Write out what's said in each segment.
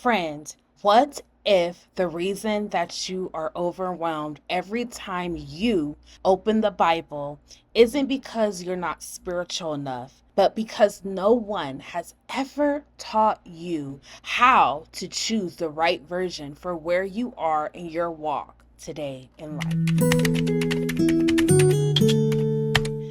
Friend, what if the reason that you are overwhelmed every time you open the Bible isn't because you're not spiritual enough, but because no one has ever taught you how to choose the right version for where you are in your walk today in life?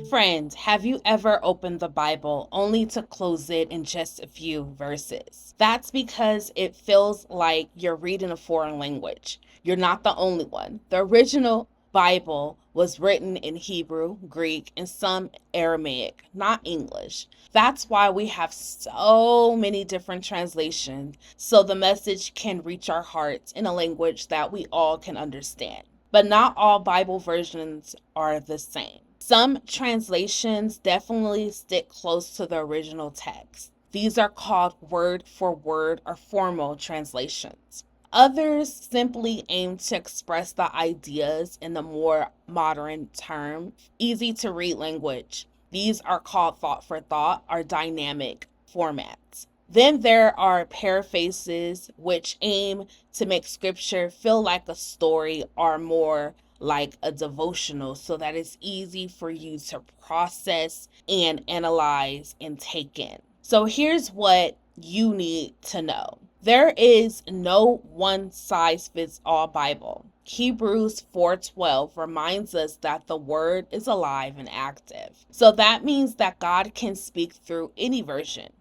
Friend, have you ever opened the Bible only to close it in just a few verses? That's because it feels like you're reading a foreign language. You're not the only one. The original Bible was written in Hebrew, Greek, and some Aramaic, not English. That's why we have so many different translations, so the message can reach our hearts in a language that we all can understand. But not all Bible versions are the same. Some translations definitely stick close to the original text. These are called word for word or formal translations. Others simply aim to express the ideas in a more modern term, easy to read language. These are called thought for thought or dynamic formats. Then there are paraphrases, which aim to make scripture feel like a story or more like a devotional so that it's easy for you to process and analyze and take in. So here's what you need to know. There is no one size fits all Bible. Hebrews 4:12 reminds us that the word is alive and active. So that means that God can speak through any version.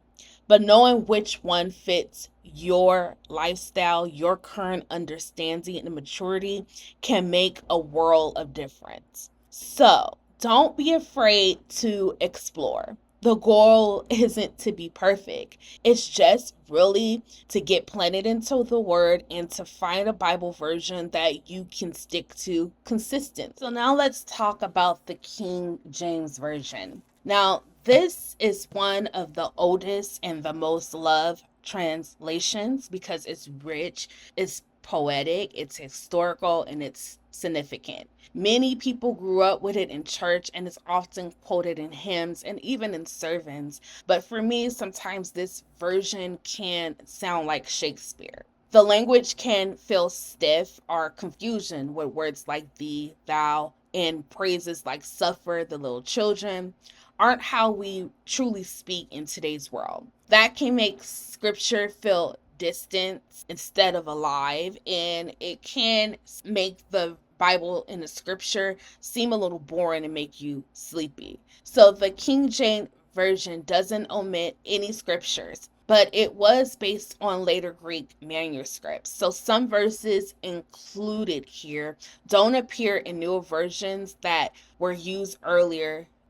But knowing which one fits your lifestyle, your current understanding and maturity can make a world of difference. So don't be afraid to explore. The goal isn't to be perfect. It's just really to get planted into the word and to find a Bible version that you can stick to consistent. So now let's talk about the King James Version. Now, this is one of the oldest and the most loved translations because it's rich, it's poetic, it's historical, and it's significant. Many people grew up with it in church and it's often quoted in hymns and even in sermons. But for me, sometimes this version can sound like Shakespeare. The language can feel stiff or confusion with words like thee, thou, and phrases like suffer the little children aren't how we truly speak in today's world. That can make scripture feel distant instead of alive, and it can make the Bible and the scripture seem a little boring and make you sleepy. So the King James Version doesn't omit any scriptures, but it was based on later Greek manuscripts. So some verses included here don't appear in newer versions that were used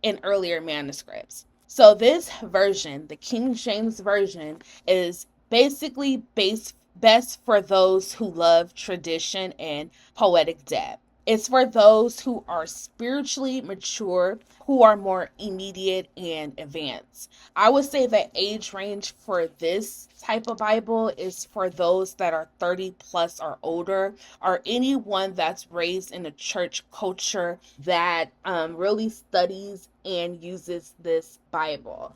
in earlier manuscripts. So this version, the King James Version, is basically best for those who love tradition and poetic depth. It's for those who are spiritually mature, who are more immediate and advanced. I would say the age range for this type of Bible is for those that are 30 plus or older, or anyone that's raised in a church culture that really studies and uses this Bible.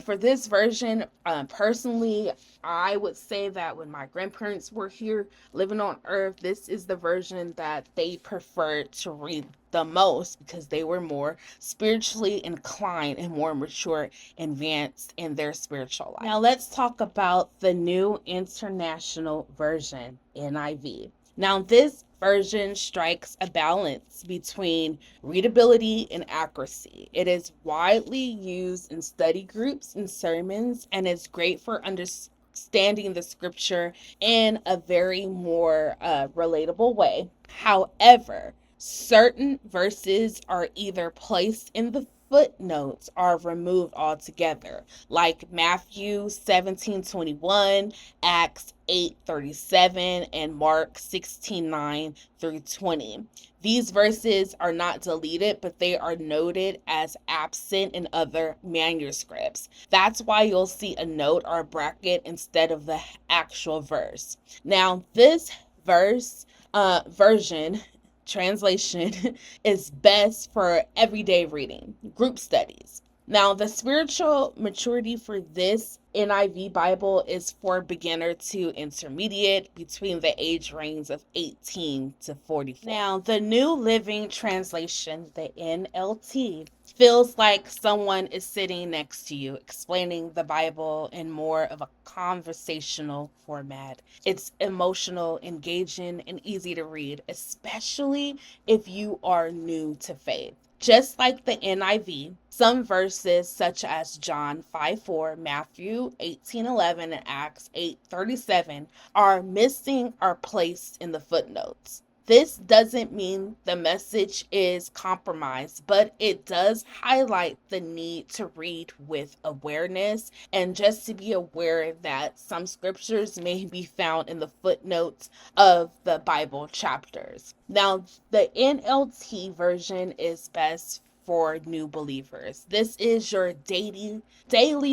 For this version, personally, I would say that when my grandparents were here living on earth, this is the version that they preferred to read the most because they were more spiritually inclined and more mature, advanced in their spiritual life. Now let's talk about the New International Version, NIV. Now this version strikes a balance between readability and accuracy. It is widely used in study groups and sermons and is great for understanding the scripture in a very more relatable way. However, certain verses are either placed in the footnotes are removed altogether, like Matthew 17:21, Acts 8:37, and Mark 16:9 through 20. These verses are not deleted, but they are noted as absent in other manuscripts. That's why you'll see a note or a bracket instead of the actual verse. Now, this version translation is best for everyday reading, group studies, Now, the spiritual maturity for this NIV Bible is for beginner to intermediate between the age range of 18 to 44. Now, the New Living Translation, the NLT, feels like someone is sitting next to you explaining the Bible in more of a conversational format. It's emotional, engaging, and easy to read, especially if you are new to faith. Just like the NIV, some verses such as John 5:4, Matthew 18:11, and Acts 8:37 are missing or placed in the footnotes. This doesn't mean the message is compromised, but it does highlight the need to read with awareness and just to be aware that some scriptures may be found in the footnotes of the Bible chapters. Now, the NLT version is best for new believers. This is your daily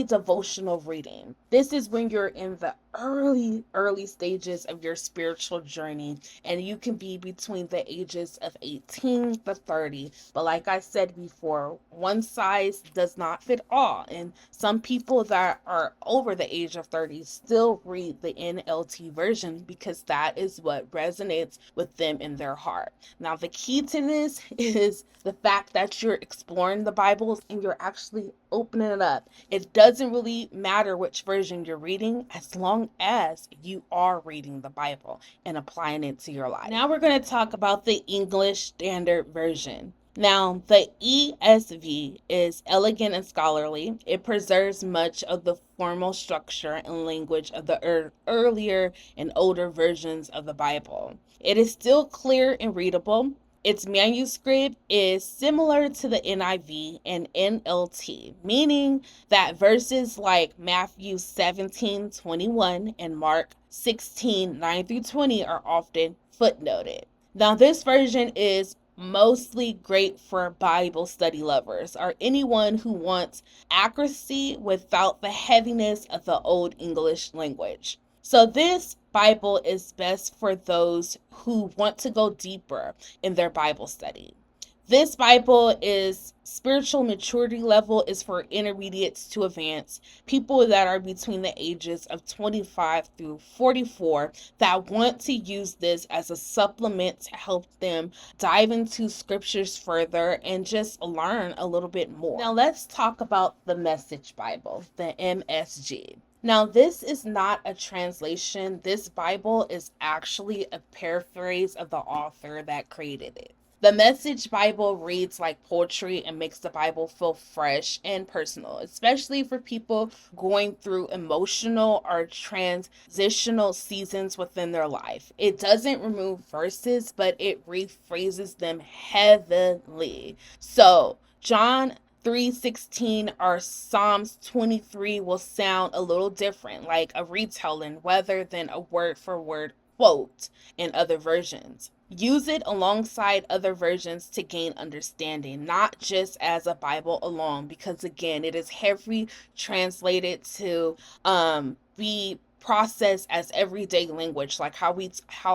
devotional reading. This is when you're in the early stages of your spiritual journey, and you can be between the ages of 18 to 30. But like I said before, one size does not fit all, and some people that are over the age of 30 still read the NLT version because that is what resonates with them in their heart. Now, the key to this is the fact that you're exploring the Bibles and you're actually opening it up. It doesn't really matter which version you're reading as long as you are reading the Bible and applying it to your life. Now we're going to talk about the English Standard Version. Now, the ESV is elegant and scholarly. It preserves much of the formal structure and language of the earlier and older versions of the Bible. It is still clear and readable. Its manuscript is similar to the NIV and NLT, meaning that verses like Matthew 17:21 and Mark 16:9 through 20 are often footnoted. Now, this version is mostly great for Bible study lovers or anyone who wants accuracy without the heaviness of the Old English language. So this Bible is best for those who want to go deeper in their Bible study. This Bible is spiritual maturity level is for intermediates to advanced, people that are between the ages of 25 through 44 that want to use this as a supplement to help them dive into scriptures further and just learn a little bit more. Now let's talk about the Message Bible, the MSG. Now, this is not a translation. This Bible is actually a paraphrase of the author that created it. The Message Bible reads like poetry and makes the Bible feel fresh and personal, especially for people going through emotional or transitional seasons within their life. It doesn't remove verses, but it rephrases them heavily. So, John 3:16 or Psalms 23 will sound a little different, like a retelling rather than a word for word quote in other versions. Use it alongside other versions to gain understanding, not just as a Bible alone, because again, it is heavily translated to be processed as everyday language, like how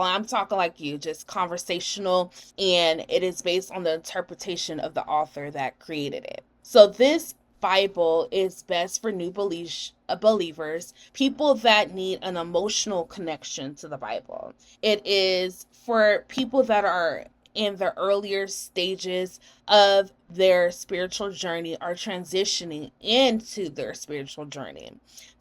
I'm talking like you, just conversational, and it is based on the interpretation of the author that created it. So this Bible is best for new believers, people that need an emotional connection to the Bible. It is for people that are in the earlier stages of their spiritual journey or transitioning into their spiritual journey.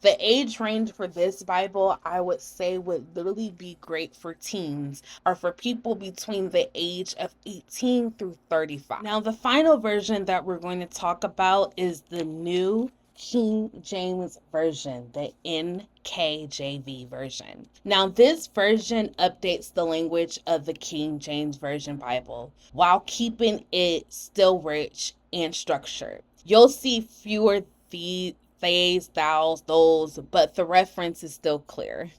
The age range for this Bible, I would say, would literally be great for teens or for people between the age of 18 through 35. Now, the final version that we're going to talk about is the New King James Version, the NKJV version. Now, this version updates the language of the King James Version Bible while keeping it still rich and structured. You'll see fewer theys, thous, those, but the reference is still clear.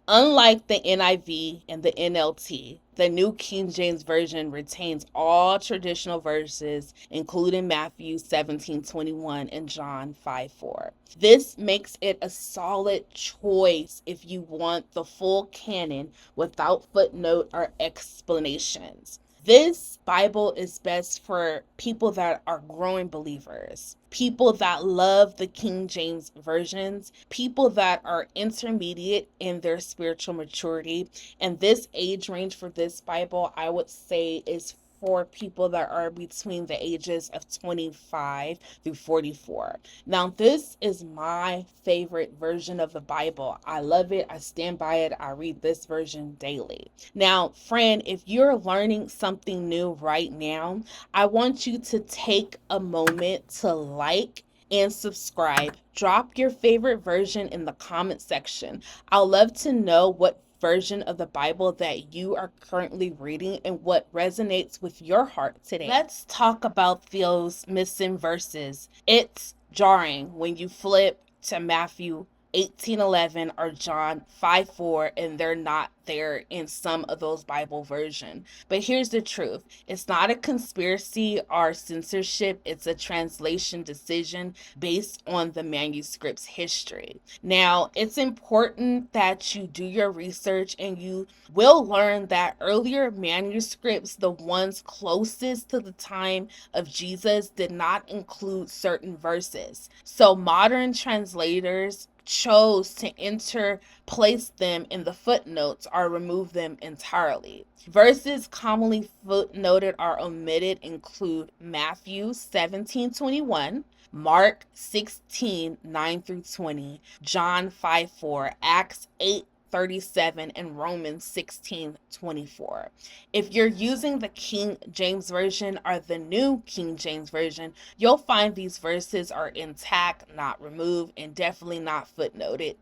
Unlike the NIV and the NLT, the New King James Version retains all traditional verses, including Matthew 17:21 and John 5:4. This makes it a solid choice if you want the full canon without footnote or explanations. This Bible is best for people that are growing believers, people that love the King James versions, people that are intermediate in their spiritual maturity. And this age range for this Bible, I would say, is for people that are between the ages of 25 through 44. Now, this is my favorite version of the Bible. I love it. I stand by it. I read this version daily. Now, friend, if you're learning something new right now, I want you to take a moment to like and subscribe. Drop your favorite version in the comment section. I'd love to know what version of the Bible that you are currently reading and what resonates with your heart today. Let's talk about those missing verses. It's jarring when you flip to Matthew 18:11 or John 5:4 and they're not there in some of those Bible versions. But here's the truth. It's not a conspiracy or censorship. It's a translation decision based on the manuscript's history. Now, it's important that you do your research, and you will learn that earlier manuscripts, the ones closest to the time of Jesus, did not include certain verses. So modern translators chose to interplace them in the footnotes or remove them entirely. Verses commonly footnoted or omitted include Matthew 17:21, Mark 16:9 through 20, John 5:4, Acts 8:37, and Romans 16:24. If you're using the King James Version or the New King James Version, you'll find these verses are intact, not removed, and definitely not footnoted.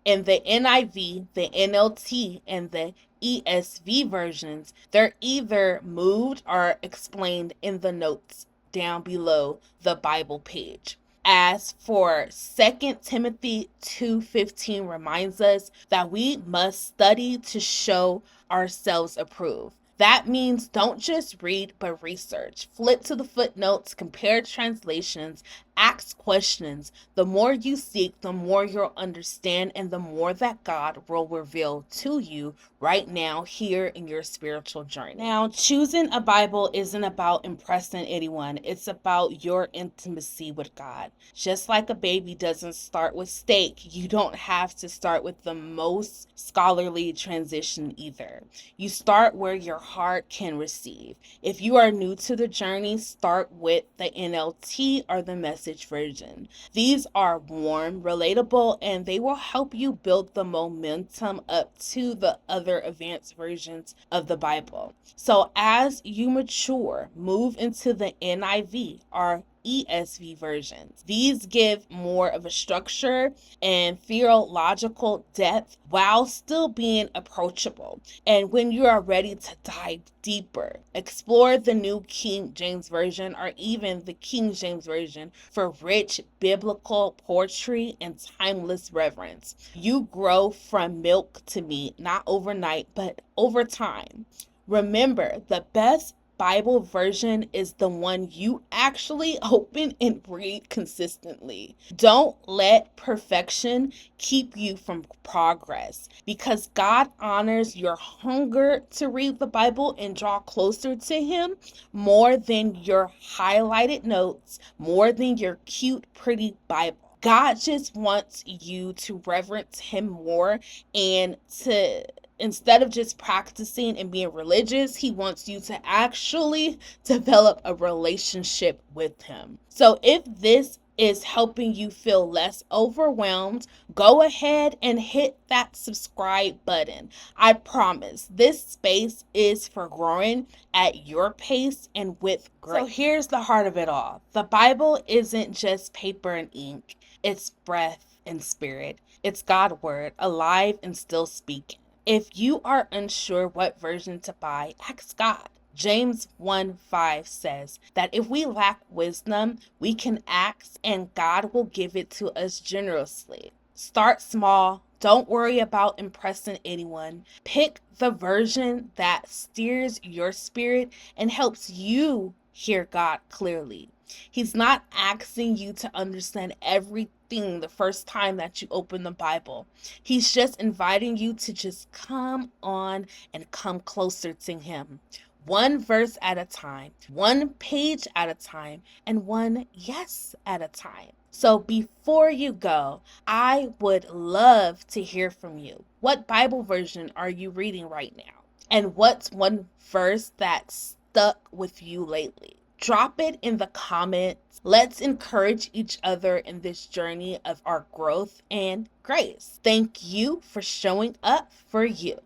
In the NIV, the NLT, and the ESV versions, they're either moved or explained in the notes down below the Bible page. As for 2 Timothy 2:15 reminds us that we must study to show ourselves approved. That means don't just read, but research. Flip to the footnotes, compare translations, ask questions. The more you seek, the more you'll understand, and the more that God will reveal to you right now here in your spiritual journey. Now, choosing a Bible isn't about impressing anyone. It's about your intimacy with God. Just like a baby doesn't start with steak, you don't have to start with the most scholarly transition either. You start where your heart can receive. If you are new to the journey, start with the NLT or the Message version. These are warm, relatable, and they will help you build the momentum up to the other advanced versions of the Bible. So as you mature, move into the NIV or ESV versions. These give more of a structure and theological depth while still being approachable. And when you are ready to dive deeper, explore the New King James Version or even the King James Version for rich biblical poetry and timeless reverence. You grow from milk to meat, not overnight, but over time. Remember, the best Bible version is the one you actually open and read consistently. Don't let perfection keep you from progress, because God honors your hunger to read the Bible and draw closer to Him more than your highlighted notes, more than your cute, pretty Bible. God just wants you to reverence Him more, and to instead of just practicing and being religious, He wants you to actually develop a relationship with Him. So if this is helping you feel less overwhelmed, go ahead and hit that subscribe button. I promise this space is for growing at your pace and with grace. So here's the heart of it all. The Bible isn't just paper and ink. It's breath and spirit. It's God's word, alive and still speaking. If you are unsure what version to buy, ask God. James 1:5 says that if we lack wisdom, we can ask and God will give it to us generously. Start small. Don't worry about impressing anyone. Pick the version that steers your spirit and helps you hear God clearly. He's not asking you to understand everything the first time that you open the Bible. He's just inviting you to just come on and come closer to Him. one verse at a time, one page at a time, and one yes at a time. So before you go, I would love to hear from you. What Bible version are you reading right now? And what's one verse that stuck with you lately? Drop it in the comments. Let's encourage each other in this journey of our growth and grace. Thank you for showing up for you.